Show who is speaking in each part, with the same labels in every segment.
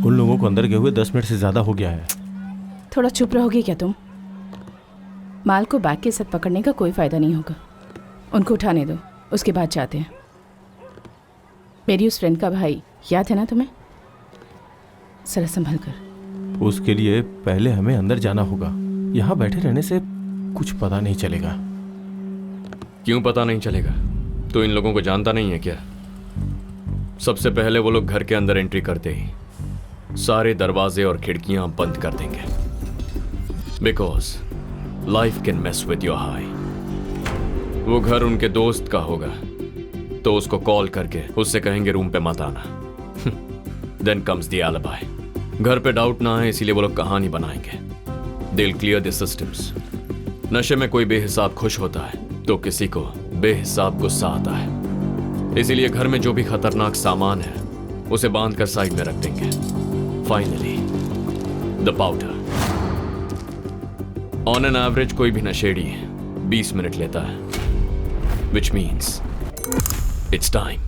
Speaker 1: उन लोगों को अंदर गए हुए 10 मिनट से ज़्यादा हो गया है।
Speaker 2: थोड़ा चुप रहोगे क्या तुम? माल को बैग के साथ पकड़ने का कोई फ़ायदा नहीं होगा। उनको उठाने दो, उसके बाद जाते हैं। मेरी उस फ्रेंड का भाई याद है ना तुम्हें? जरा संभल कर।
Speaker 1: उसके लिए पहले हमें अंदर जाना होगा। यहाँ बैठे रहने से कुछ पता नहीं चलेगा।
Speaker 3: क्यों पता नहीं चलेगा? तो इन लोगों को जानता नहीं है क्या? सबसे पहले वो लोग घर के अंदर एंट्री करते ही सारे दरवाजे और खिड़कियां बंद कर देंगे, because life can mess with your high. वो घर उनके दोस्त का होगा तो उसको कॉल करके उससे कहेंगे रूम पे मत आना। Then comes the alibi. घर पे डाउट ना है इसीलिए वो लोग कहानी बनाएंगे। They will clear the systems. नशे में कोई बेहिसाब खुश होता है तो किसी को बेहिसाब गुस्सा आता है, इसीलिए घर में जो भी खतरनाक सामान है उसे बांध कर साइड में रख देंगे। Finally the powder. On an average कोई भी नशेड़ी 20 मिनट लेता है, which means it's time.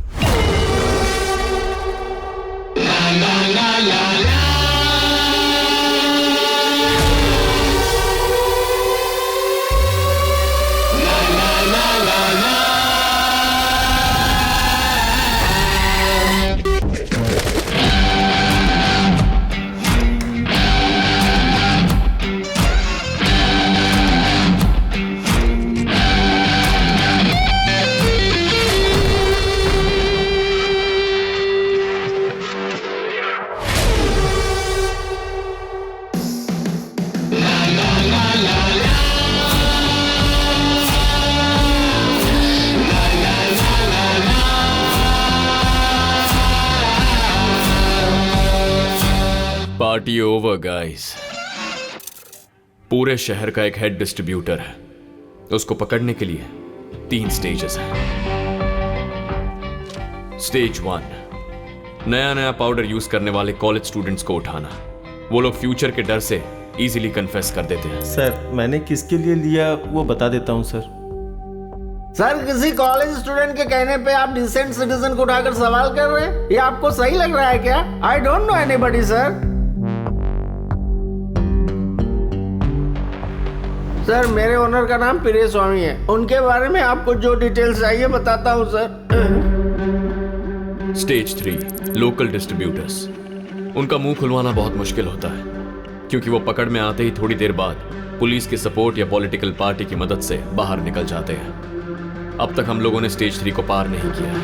Speaker 3: Party over guys. पूरे शहर का एक हेड डिस्ट्रीब्यूटर है, उसको पकड़ने के लिए 3 स्टेजेस हैं। स्टेज 1, नया नया पाउडर यूज करने वाले कॉलेज स्टूडेंट्स को उठाना। वो लोग फ्यूचर के डर से इजीली कन्फेस कर देते हैं।
Speaker 1: सर मैंने किसके लिए लिया वो बता देता हूँ सर।
Speaker 4: सर किसी कॉलेज स्टूडेंट के कहने पे आप डिसेंट सिटीजन को उठाकर सवाल कर रहे हैं, ये आपको सही लग रहा है क्या? I don't know anybody sir. Sir मेरे ओनर का नाम पिरे स्वामी है, उनके बारे में आपको जो डिटेल्स चाहिए बताता हूँ सर।
Speaker 3: Stage 3, local distributors. उनका मुंह खुलवाना बहुत मुश्किल होता है क्योंकि वो पकड़ में आते ही थोड़ी देर बाद पुलिस की सपोर्ट या पॉलिटिकल पार्टी की मदद से बाहर निकल जाते हैं। अब तक हम लोगों ने स्टेज 3 को पार नहीं किया है।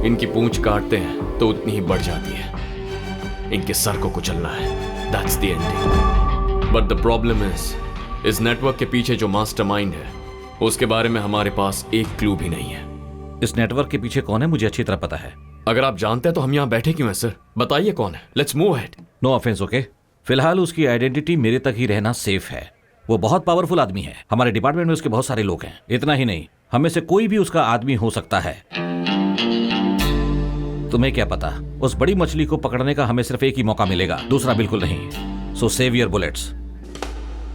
Speaker 3: इनकी पूंछ काटते हैं तो उतनी ही बढ़ जाती है। इनके सर को कुचलना है, that's the ending. But the problem इस नेटवर्क के पीछे जो मास्टरमाइंड है उसके बारे में हमारे पास एक क्लू भी नहीं है।
Speaker 5: इस नेटवर्क के पीछे कौन है मुझे अच्छी तरह पता है।
Speaker 3: अगर आप जानते हैं तो हम यहाँ बैठे क्यों हैं सर? बताइए कौन है। Let's move ahead.
Speaker 5: No offence okay. फिलहाल उसकी आइडेंटिटी मेरे तक ही रहना सेफ है। वो बहुत पावरफुल आदमी है। हमारे डिपार्टमेंट में उसके बहुत सारे लोग हैं। इतना ही नहीं, हमें से कोई भी उसका आदमी हो सकता है। तुम्हें क्या पता, उस बड़ी मछली को पकड़ने का हमें सिर्फ एक ही मौका मिलेगा, दूसरा बिल्कुल नहीं। सो सेव योर बुलेट्स।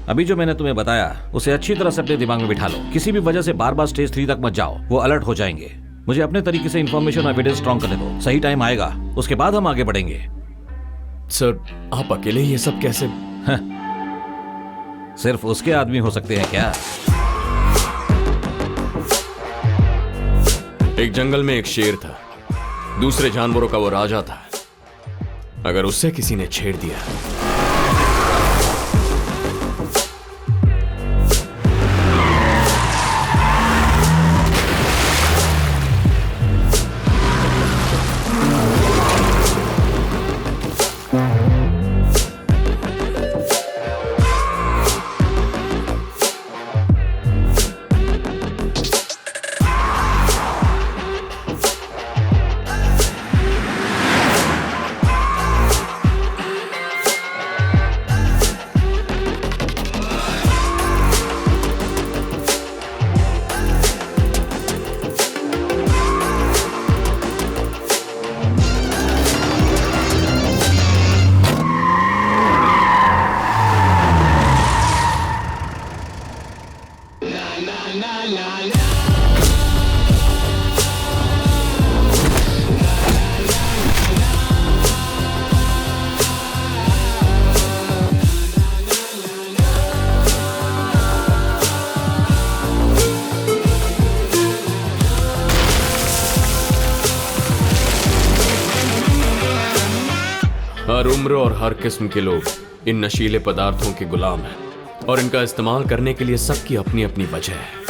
Speaker 5: अभी जो मैंने तुम्हें बताया उसे अच्छी तरह से अपने दिमाग में बिठा लो। किसी भी वजह से बार बार स्टेज 3 तक मत जाओ, वो अलर्ट हो जाएंगे। मुझे अपने तरीके से इंफॉर्मेशन और एविडेंस स्ट्रॉन्ग करने दो। सही टाइम आएगा, उसके बाद हम आगे बढ़ेंगे।
Speaker 3: सर आप अकेले ये सब कैसे?
Speaker 5: सिर्फ उसके आदमी हो सकते हैं क्या?
Speaker 3: एक जंगल में एक शेर था, दूसरे जानवरों का वो राजा था। अगर उससे किसी ने छेड़ दिया
Speaker 6: la la la la
Speaker 3: हर उम्र और हर किस्म के लोग इन नशीले पदार्थों के गुलाम हैं और इनका इस्तेमाल करने के लिए सबकी अपनी अपनी वजह है।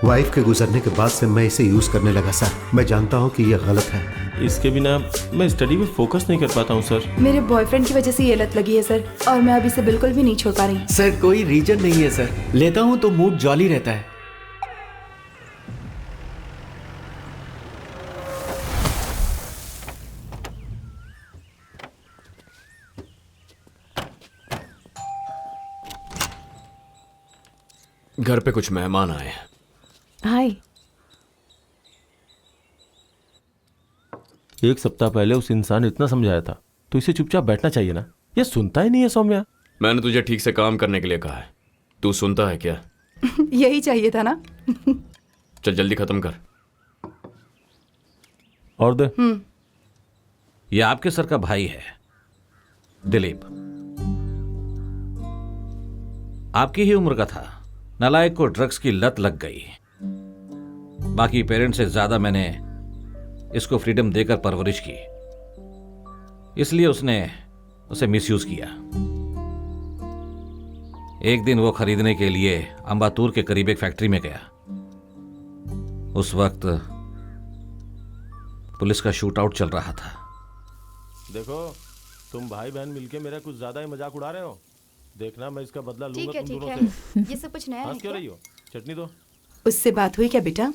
Speaker 6: वाइफ के गुजरने के बाद से मैं इसे यूज करने लगा सर। मैं जानता हूँ कि यह गलत है।
Speaker 1: इसके बिना मैं स्टडी में फोकस नहीं कर पाता हूँ सर।
Speaker 7: मेरे बॉयफ्रेंड की वजह से ये लत लगी है सर, और मैं अब इसे बिल्कुल भी नहीं छोड़ पा रही।
Speaker 8: सर कोई रीजन नहीं है सर, लेता हूँ तो मूड जॉली रहता है।
Speaker 3: घर पे कुछ मेहमान आए हैं।
Speaker 2: हाय।
Speaker 1: एक सप्ताह पहले उस इंसान ने इतना समझाया था तो इसे चुपचाप बैठना चाहिए ना। ये सुनता ही नहीं है सौम्या।
Speaker 3: मैंने तुझे ठीक से काम करने के लिए कहा है, तू सुनता है क्या?
Speaker 7: यही चाहिए था ना।
Speaker 3: चल जल्दी खत्म कर।
Speaker 1: और दे।
Speaker 5: यह आपके सर का भाई है, दिलीप। आपकी ही उम्र का था। नालायक को ड्रग्स की लत लग गई। बाकी पेरेंट्स से ज्यादा मैंने इसको फ्रीडम देकर परवरिश की, इसलिए उसने उसे मिसयूज किया। एक दिन वो खरीदने के लिए अंबातूर के करीब एक फैक्ट्री में गया। उस वक्त पुलिस का शूट आउट चल रहा था।
Speaker 1: देखो तुम भाई बहन मिलके मेरा कुछ ज्यादा ही मजाक उड़ा रहे हो। देखना मैं इसका बदला लूंगा तुम दोनों से।
Speaker 7: ये सब कुछ नया है
Speaker 1: हंस क्यों
Speaker 7: क्या?
Speaker 1: रही हो? चटनी दो।
Speaker 7: उससे बात हुई क्या बेटा?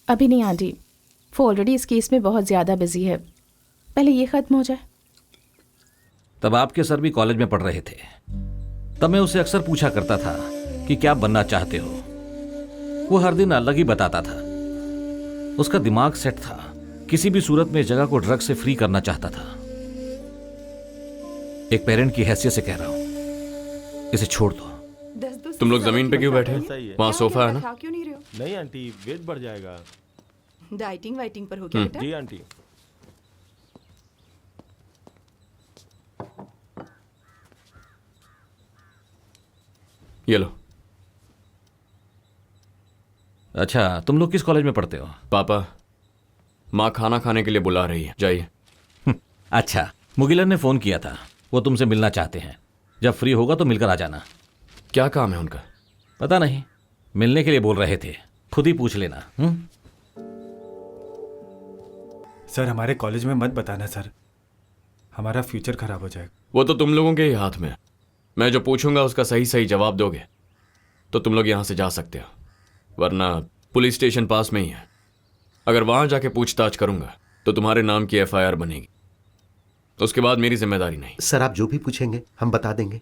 Speaker 2: अभी नहीं आंटी, वो ऑलरेडी इस केस में बहुत ज़्यादा बिजी है। पहले ये ख़त्म हो जाए।
Speaker 5: तब आपके सर भी कॉलेज में पढ़ रहे थे। तब मैं उसे अक्सर पूछा करता था कि क्या बनना चाहते हो। वो हर दिन अलग ही बताता था। उसका दिमाग सेट था, किसी भी सूरत में जगह को ड्रग से फ्री करना चाहता था। एक पेरेंट की हैसियत से कह रहा हूं, इसे छोड़ दो।
Speaker 3: तुम लोग जमीन पे क्यों बैठे?
Speaker 1: सही है।
Speaker 3: वहां सोफा है ना?
Speaker 7: खा क्यों नहीं रहे हो?
Speaker 1: नहीं आंटी, वेट बढ़ जाएगा।
Speaker 7: डाइटिंग वाइटिंग पर हो गया बेटा?
Speaker 1: जी आंटी।
Speaker 3: ये लो।
Speaker 5: अच्छा, तुम लोग किस कॉलेज में पढ़ते हो?
Speaker 3: पापा, माँ खाना खाने के लिए बुला रही है, जाइए।
Speaker 5: अच्छा, मुगिलन ने फोन किया था, वो तुमसे मिलना चाहते हैं। जब फ्री होगा तो मिलकर आ जाना।
Speaker 3: क्या काम है उनका?
Speaker 5: पता नहीं, मिलने के लिए बोल रहे थे, खुद ही पूछ लेना।
Speaker 8: सर हमारे कॉलेज में मत बताना सर, हमारा फ्यूचर खराब हो जाएगा।
Speaker 3: वो तो तुम लोगों के ही हाथ में है। मैं जो पूछूंगा उसका सही सही जवाब दोगे तो तुम लोग यहां से जा सकते हो, वरना पुलिस स्टेशन पास में ही है। अगर वहां जाके पूछताछ करूंगा तो तुम्हारे नाम की FIR बनेगी। उसके बाद मेरी जिम्मेदारी नहीं।
Speaker 6: सर आप जो भी पूछेंगे हम बता देंगे।